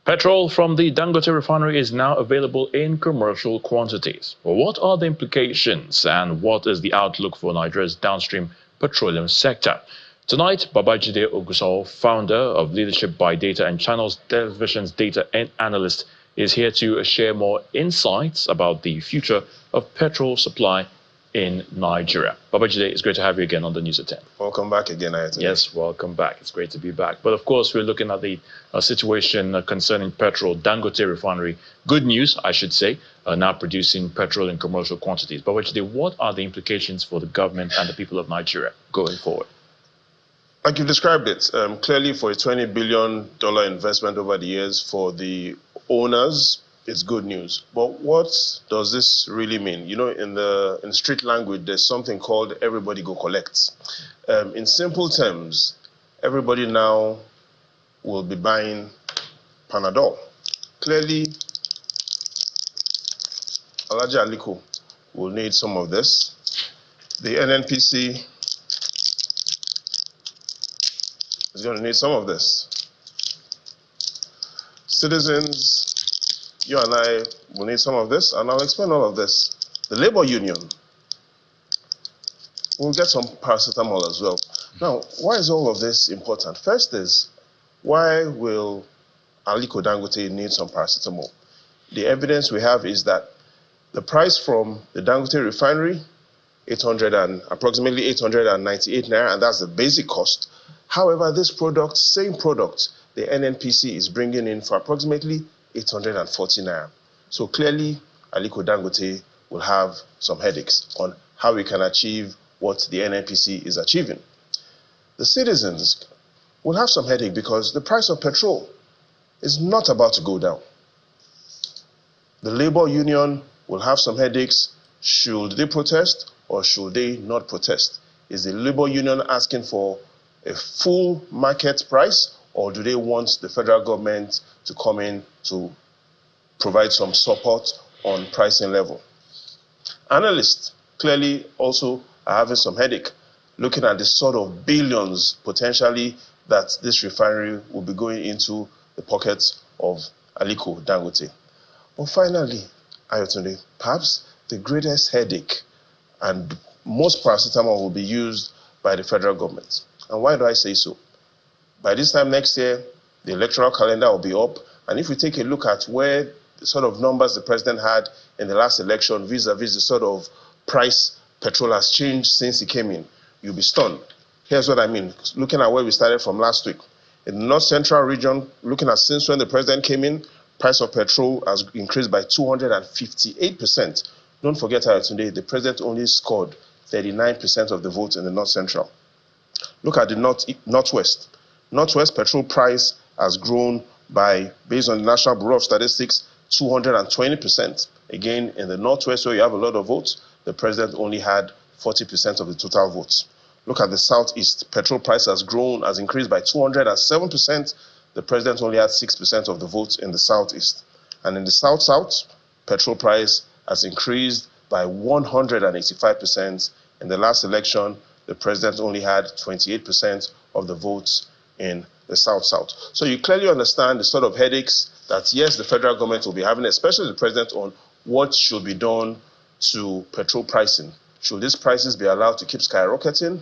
Petrol from the Dangote Refinery is now available in commercial quantities. Well, what are the implications and what is the outlook for Nigeria's downstream petroleum sector? Tonight, Babajide Ogusao, founder of Leadership by Data and Channels Television's Data and Analyst, is here to share more insights about the future of petrol supply in Nigeria. Babajide, it's great to have you again on the News at 10. Welcome back again, Ayatollah. Yes, welcome back. It's great to be back. But of course, we're looking at the situation concerning petrol. Dangote Refinery, good news, I should say, now producing petrol in commercial quantities. Babajide, what are the implications for the government and the people of Nigeria going forward? Like you described it, clearly for a $20 billion investment over the years for the owners, it's good news. But what does this really mean? You know, in street language, there's something called everybody go collect. In simple terms, everybody now will be buying Panadol. Clearly, Alhaji Aliko will need some of this. The NNPC is going to need some of this. Citizens, you and I will need some of this, and I'll explain all of this. The labor union will get some paracetamol as well. Now, why is all of this important? First is, why will Aliko Dangote need some paracetamol? The evidence we have is that the price from the Dangote Refinery, approximately 898 naira, and that's the basic cost. However, this product, same product, the NNPC is bringing in for approximately 840 naira. So clearly, Aliko Dangote will have some headaches on how we can achieve what the NNPC is achieving. The citizens will have some headache because the price of petrol is not about to go down. The labor union will have some headaches. Should they protest or should they not protest? Is the labor union asking for a full market price, or do they want the federal government to come in to provide some support on pricing level? Analysts clearly also are having some headache, looking at the sort of billions potentially that this refinery will be going into the pockets of Aliko Dangote. But finally, Ayotunde, perhaps the greatest headache and most paracetamol will be used by the federal government. And why do I say so? By this time next year, the electoral calendar will be up. And if we take a look at where the sort of numbers the president had in the last election vis-a-vis the sort of price petrol has changed since he came in, you'll be stunned. Here's what I mean. Looking at where we started from last week. In the North Central region, looking at since when the president came in, price of petrol has increased by 258%. Don't forget how today the president only scored 39% of the votes in the North Central. Look at the Northwest. Northwest petrol price has grown by, based on the National Bureau of Statistics, 220%. Again, in the Northwest, where you have a lot of votes, the president only had 40% of the total votes. Look at the Southeast. Petrol price has increased by 207%. The president only had 6% of the votes in the Southeast. And in the South-South, petrol price has increased by 185%. In the last election, the president only had 28% of the votes in the South-South. So you clearly understand the sort of headaches that, yes, the federal government will be having, especially the president, on what should be done to petrol pricing. Should these prices be allowed to keep skyrocketing?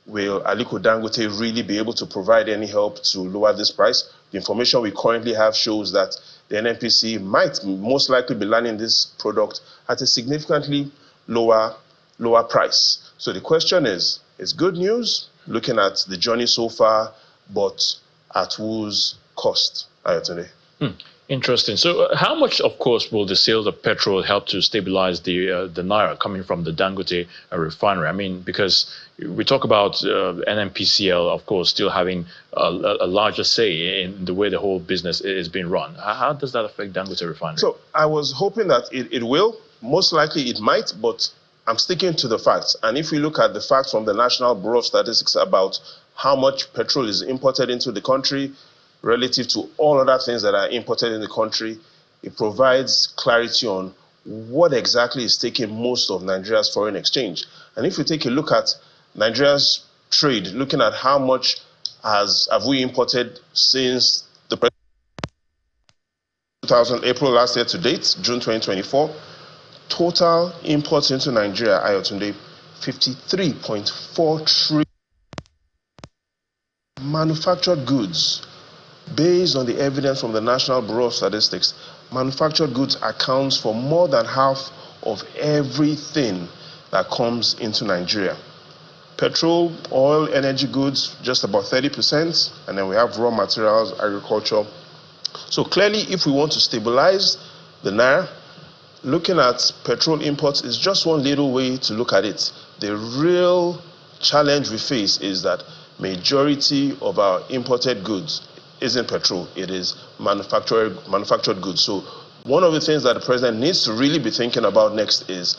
Will Aliko Dangote really be able to provide any help to lower this price? The information we currently have shows that the NNPC might most likely be landing this product at a significantly lower price. So the question is, it's good news looking at the journey so far, but at whose cost, Ayotunde? Interesting. So how much, of course, will the sales of petrol help to stabilize the naira coming from the Dangote refinery? I mean, because we talk about NNPCL, of course, still having a larger say in the way the whole business is being run. How does that affect Dangote refinery? So I was hoping that it will. Most likely it might, but I'm sticking to the facts. And if we look at the facts from the National Bureau of Statistics about how much petrol is imported into the country relative to all other things that are imported in the country, it provides clarity on what exactly is taking most of Nigeria's foreign exchange. And if you take a look at Nigeria's trade, looking at how much have we imported since the president April last year to date, June 2024, total imports into Nigeria, Ayotunde, 53.4 trillion. Manufactured goods, based on the evidence from the National Bureau of Statistics, manufactured goods accounts for more than half of everything that comes into Nigeria. Petrol, oil, energy goods, just about 30%, and then we have raw materials, agriculture. So clearly, if we want to stabilize the Naira, looking at petrol imports is just one little way to look at it. The real challenge we face is that majority of our imported goods isn't petrol, it is manufactured goods. So one of the things that the president needs to really be thinking about next is,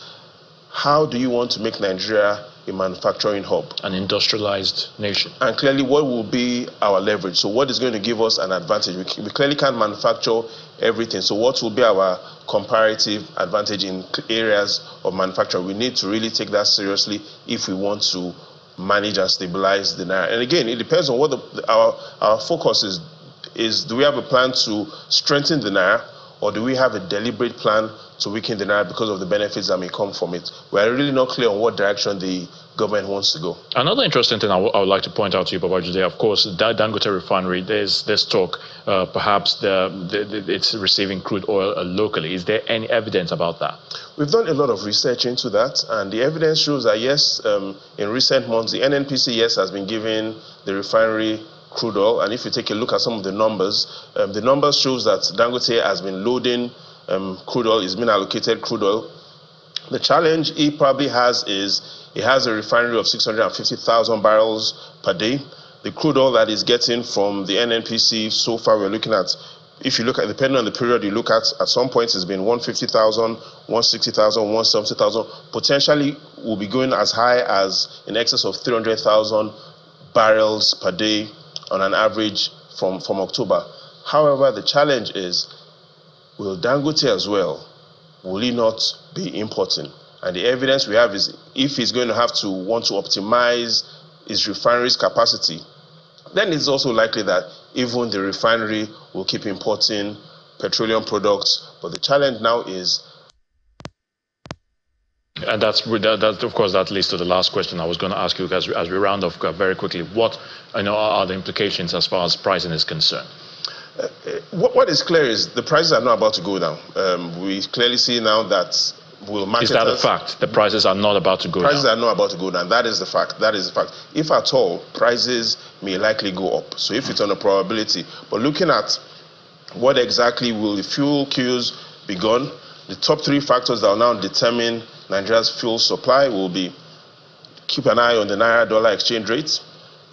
how do you want to make Nigeria a manufacturing hub? An industrialized nation. And clearly, what will be our leverage? So what is going to give us an advantage? We clearly can't manufacture everything. So what will be our comparative advantage in areas of manufacture? We need to really take that seriously if we want to manage and stabilize the Naira. And again, it depends on what our focus is. Do we have a plan to strengthen the Naira, or do we have a deliberate plan to weaken the Naira because of the benefits that may come from it? We're really not clear on what direction the government wants to go. Another interesting thing I would like to point out to you, Babajide, of course, that Dangote Refinery, there's talk perhaps it's receiving crude oil locally. Is there any evidence about that? We've done a lot of research into that, and the evidence shows that, yes, in recent months, the NNPC, yes, has been giving the refinery crude oil. And if you take a look at some of the numbers shows that Dangote has been loading crude oil, is being allocated crude oil. The challenge he probably has is he has a refinery of 650,000 barrels per day. The crude oil that is getting from the NNPC so far, we're looking at, if you look at, depending on the period you look at some points it's been 150,000, 160,000, 170,000. Potentially will be going as high as in excess of 300,000 barrels per day on an average from October. However, the challenge is, will Dangote as well, will he not be importing? And the evidence we have is, if he's going to have to want to optimize his refinery's capacity, then it's also likely that even the refinery will keep importing petroleum products. But the challenge now is, and that's of course that leads to the last question I was going to ask you, as we round off very quickly. What are the implications as far as pricing is concerned? What is clear is the prices are not about to go down. We clearly see now that is that a fact? The prices are not about to go down? Prices are not about to go down. That is the fact. That is the fact. If at all, prices may likely go up. So if it's on a probability. But looking at what exactly will the fuel queues be gone, the top three factors that will now determine Nigeria's fuel supply will be: keep an eye on the Naira-dollar exchange rate,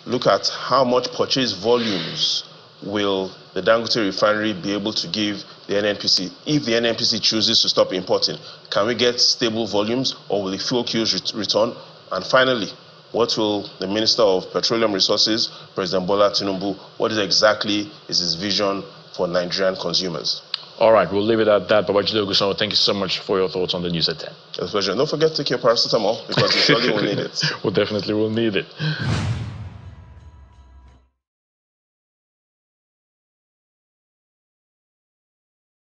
look at how much purchase volumes will the Dangote Refinery be able to give the NNPC. If the NNPC chooses to stop importing, can we get stable volumes, or will the fuel queues return? And finally, what will the Minister of Petroleum Resources, President Bola Tinubu, what exactly is his vision for Nigerian consumers? All right, we'll leave it at that. Babajide Ogunsanwo, thank you so much for your thoughts on the news at 10. It's a pleasure. Don't forget to take your paracetamol, because you surely will need it. We definitely will need it.